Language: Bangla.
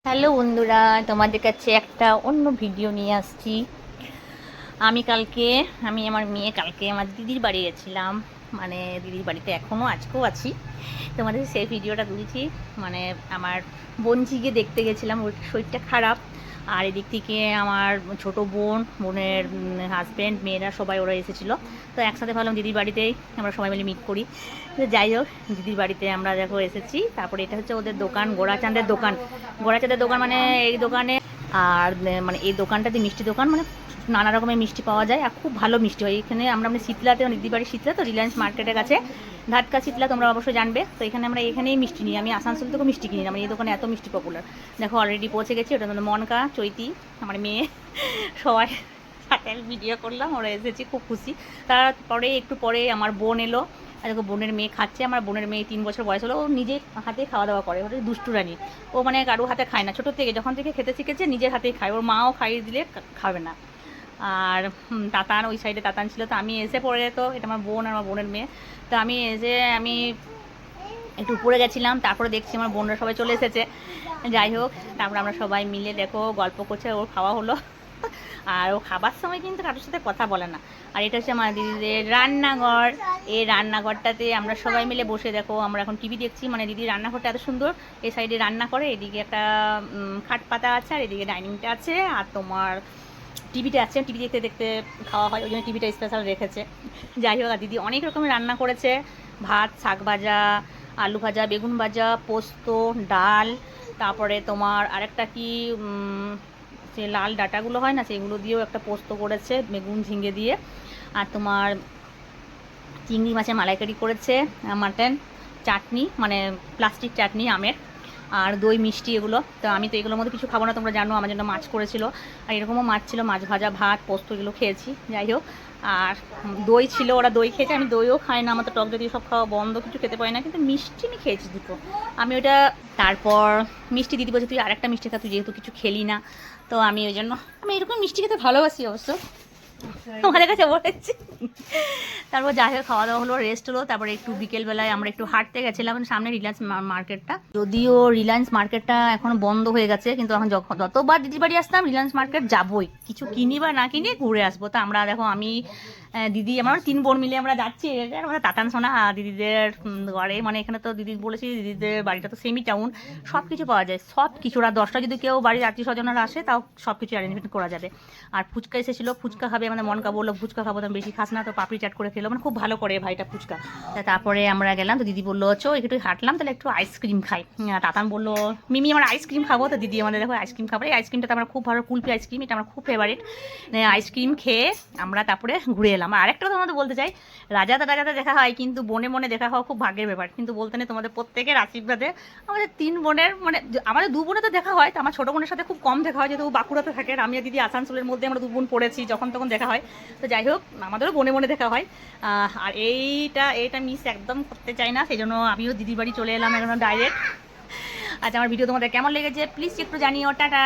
হ্যালো বন্ধুরা, তোমাদের কাছে একটা অন্য ভিডিও নিয়ে আসছি। আমি আমার মেয়ে কালকে আমার দিদির বাড়ি গেছিলাম। মানে দিদির বাড়িতে এখনও আজকেও আছি। তোমাদের সেই ভিডিওটা তুলছি। মানে আমার বোনঝিকে দেখতে গেছিলাম, ওর শরীরটা খারাপ। আর এদিক থেকে আমার ছোট বোনের হাজব্যান্ড, মেয়েরা সবাই ওরা এসেছিলো। তো একসাথে ভাবলাম দিদির বাড়িতেই আমরা সবাই মিলে মিট করি। তো যাই হোক, দিদির বাড়িতে আমরা দেখো এসেছি। তারপরে এটা হচ্ছে ওদের দোকান, গোড়াচাঁদের দোকান। গোড়াচাঁদের দোকান মানে এই দোকানে আর মানে এই দোকানটাতে মিষ্টি দোকান, মানে নানা রকমের মিষ্টি পাওয়া যায় আর খুব ভালো মিষ্টি হয় এখানে। আমরা শীতলাতে, দিদির বাড়ি শীতলা, তো রিলায়েন্স মার্কেটের কাছে ধাটকা শীতলা, তোমরা অবশ্যই জানবে। তো এখানে আমরা এখানেই মিষ্টি নিই। আমি আসানসোল থেকেও মিষ্টি কিনি না, মানে এই দোকানে এত মিষ্টি পপুলার। দেখো অলরেডি পৌঁছে গেছি। ওটা মনকা, চৈতি, আমার মেয়ে, সবাই সাথে ভিডিও করলাম। ওরা এসেছি, খুব খুশি। তারপরে একটু পরে আমার বোন এলো। আর দেখো বোনের মেয়ে খাচ্ছে। আমার বোনের মেয়ে 3 বছর বয়স হলো। ও নিজে হাতে খাওয়া দাওয়া করে, ওটা দুষ্টুরানি। ও মানে কারো হাতে খায় না, ছোটো থেকে যখন থেকে খেতে শিখেছে নিজের হাতেই খায়। ওর মাও খাইয়ে দিলে খাবে না। আর তাতান ওই সাইডে তাতান ছিল। তো আমি এসে পড়ে যেত, এটা আমার বোন আর আমার বোনের মেয়ে। তো আমি একটু উপরে গেছিলাম, তারপরে দেখছি আমার বোনরা সবাই চলে এসেছে। যাই হোক, তারপর আমরা সবাই মিলে দেখো গল্প করছে, ওর খাওয়া হলো। আর ও খাবার সময় কিন্তু কারোর সাথে কথা বলে না। আর এটা হচ্ছে আমার দিদিদের রান্নাঘর। এই রান্নাঘরটাতে আমরা সবাই মিলে বসে দেখো আমরা এখন টিভি দেখছি। মানে দিদির রান্নাঘরটা এত সুন্দর, এই সাইডে রান্না করে, এদিকে একটা খাট পাতা আছে, আর এদিকে ডাইনিংটা আছে, আর তোমার টিভিটা আছে। টিভি দেখতে দেখতে খাওয়া হয়, ওই জন্য টিভিটা স্পেশাল রেখেছে। যাই হোক, আর দিদি অনেক রকমের রান্না করেছে। ভাত, শাক ভাজা, আলু ভাজা, বেগুন ভাজা, পোস্ত, ডাল, তারপরে তোমার আরেকটা কি সে লাল ডাঁটাগুলো হয় না, সেগুলো দিয়েও একটা পোস্ত করেছে, বেগুন ঝিঙে দিয়ে। আর তোমার চিংড়ি মাছের মালাইকারি করেছে, মাটন, চাটনি মানে প্লাস্টিক চাটনি আমের, আর দই মিষ্টি এগুলো। তো আমি তো এগুলোর মধ্যে কিছু খাবো না, তোমরা জানো। আমার জন্য মাছ করেছিল, আর এরকমও মাছ ছিল, মাছ ভাজা, ভাত, পোস্ত, এগুলো খেয়েছি। যাই হোক, আর দই ছিল, ওরা দই খেয়েছে। আমি দইও খাই না, আমার তো টক জাতীয় সব খাওয়া বন্ধ, কিছু খেতে পারি না। কিন্তু মিষ্টি আমি খেয়েছি দুটো, আমি ওটা। তারপর মিষ্টি দিদি বলছে তুই আরেকটা মিষ্টি খা, তুই যেহেতু কিছু খেলি না। তো আমি ওই জন্য, আমি এরকম মিষ্টি খেতে ভালোবাসি অবশ্য, তোমাদের কাছে বলেছি। তারপর যাই হোক, খাওয়া দাওয়া হলো, রেস্ট হলো। তারপরে একটু বিকেলবেলায় আমরা একটু হাঁটতে গেছিলাম সামনে রিলায়েন্স মার্কেটটা। যদিও রিলায়েন্স মার্কেটটা এখন বন্ধ হয়ে গেছে, কিন্তু এখন যতবার দিদির বাড়ি আসতাম রিলায়েন্স মার্কেট যাবোই, কিছু কিনি বা না কিনি ঘুরে আসবো। তো আমরা দেখো, আমি দিদি, আমার 3 বোন মিলে আমরা যাচ্ছি। আমরা তাতান সোনা দিদিদের ঘরে, মানে এখানে তো দিদি বলেছি দিদিদের বাড়িটা তো সেমি টাউন, সব কিছু পাওয়া যায়, সব কিছু। রাত 10টা যদি কেউ বাড়ির আত্মীয় স্বজনরা আসে, তাও সব কিছু অ্যারেঞ্জমেন্ট করা যাবে। আর ফুচকা এসেছিলো, ফুচকা খাবে আমাদের মনকা বললো ফুচকা খাবো, তো বেশি খাস না, তো পাপড়ি চাট করে খেলো, মানে খুব ভালো করে ভাইটা ফুচকা। তারপরে আমরা গেলাম, তো দিদি বললো চো একটু হাঁটলাম, তাহলে একটু আইসক্রিম খাই। তাতান বললো মিমি আমার আইসক্রিম খাবো, তো দিদি আমাদের দেখো আইসক্রিম খাবো। এই আইসক্রিমটা তো আমার খুব ভালো, কুলপি আইসক্রিম, এটা আমার খুব ফেভারিট। আইসক্রিম খেয়ে আমরা তারপরে ঘুরে এলাম। আর আরেকটা কথা তোমাদের বলতে চাই, রাজাতে দেখা হয়, কিন্তু বনে বনে দেখা হওয়া খুব ভাগ্যের ব্যাপার। কিন্তু বলতে নেই, তোমাদের প্রত্যেকের আশীর্বাদে আমাদের 3 বোনের, মানে আমাদের 2 বোনে তো দেখা হয়, তো আমার ছোটো বোনের সাথে খুব কম দেখা হয়, যেহেতু বাঁকুড়াতে থাকে। আর আমি আর দিদি আসানসোলের মধ্যে, আমরা 2 বোন পড়েছি, যখন তখন দেখা হয়। তো যাই হোক, আমাদেরও বনে বনে দেখা হয়। আর এইটা মিস একদম করতে চাই না, সেই জন্য আমিও দিদির বাড়ি চলে এলাম এখন ডাইরেক্ট। আচ্ছা, আমার ভিডিও তোমাদের কেমন লেগেছে প্লিজ একটু জানিও। টাটা।